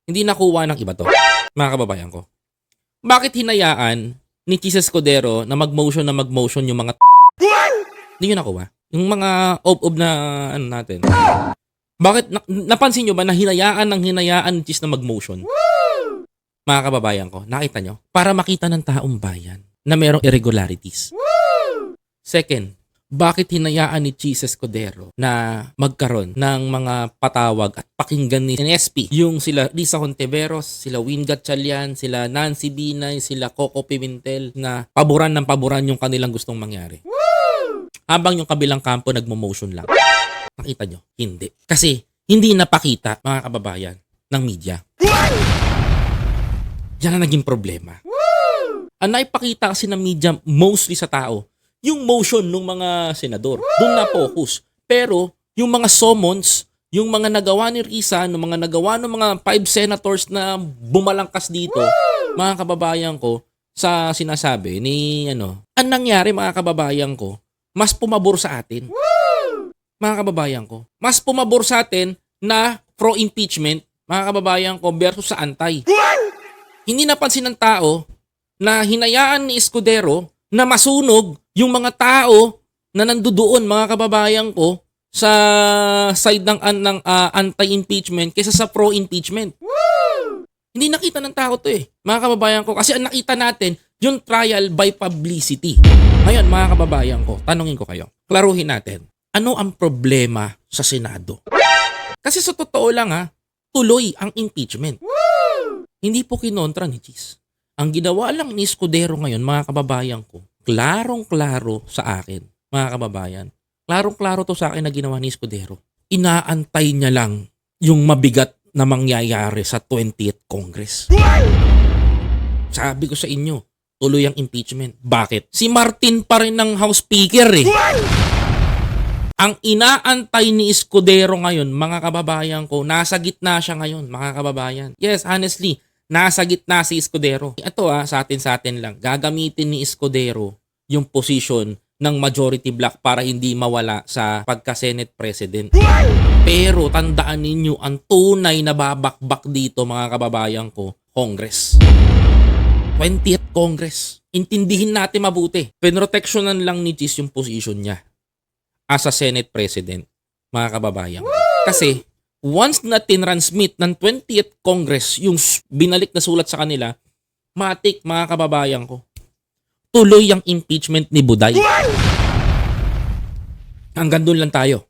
Hindi nakuha ng iba to, mga kababayan ko. Bakit hinayaan ni Chis Escudero na mag-motion yung mga hindi nyo nakuha? Yung mga ob na ano natin. Bakit napansin nyo ba na hinayaan ni Chis na mag-motion? Mga kababayan ko, nakita nyo? Para makita ng taong bayan na merong irregularities. Second, bakit hinayaan ni Chis Escudero na magkaroon ng mga patawag at pakinggan ni NSP? Yung sila Risa Hontiveros, sila Win Gatchalian, sila Nancy Binay, sila Coco Pimentel na paboran ng paboran yung kanilang gustong mangyari. Habang yung kabilang kampo nagmo-motion lang. Nakita nyo? Hindi. Kasi hindi napakita, mga kababayan, ng media. Yan ang naging problema. Ang naipakita kasi ng media mostly sa tao, yung motion ng mga senador. Doon na focus. Pero yung mga summons, yung mga nagawa ni Risa, yung mga nagawa ng mga 5 senators na bumalangkas dito, mga kababayan ko, sa sinasabi ni ang nangyari mga kababayan ko, mas pumabor sa atin. Mga kababayan ko, mas pumabor sa atin na pro-impeachment, mga kababayan ko, versus sa anti. Hindi napansin ng tao na hinayaan ni Escudero na masunog yung mga tao na nandoon, mga kababayan ko, sa side ng anti-impeachment kaysa sa pro-impeachment. Hindi nakita ng tao to mga kababayan ko. Kasi ang nakita natin, yung trial by publicity. Ngayon, mga kababayan ko, tanungin ko kayo. Klaruhin natin. Ano ang problema sa Senado? Kasi sa totoo lang tuloy ang impeachment. Hindi po kinontra ni Chis. Ang ginawa lang ni Escudero ngayon, mga kababayan ko, klarong-klaro sa akin, mga kababayan. Klarong-klaro to sa akin na ginawa ni Escudero. Inaantay niya lang yung mabigat na mangyayari sa 20th Congress. Sabi ko sa inyo, tuloy ang impeachment. Bakit? Si Martin pa rin ng House Speaker Ang inaantay ni Escudero ngayon, mga kababayan ko, nasa gitna siya ngayon, mga kababayan. Yes, honestly, nasa gitna si Escudero. Ito sa atin lang, gagamitin ni Escudero yung position ng majority block para hindi mawala sa pagka-Senate President. Pero tandaan ninyo, ang tunay na babakbak dito, mga kababayan ko, Congress. 20th Congress. Intindihin natin mabuti. Pinroteksyonan lang ni Chis yung position niya as a Senate President, mga kababayan. Kasi once na tinransmit ng 20th Congress yung binalik na sulat sa kanila, matik, mga kababayan ko, tuloy ang impeachment ni Buday. Hanggang doon lang tayo.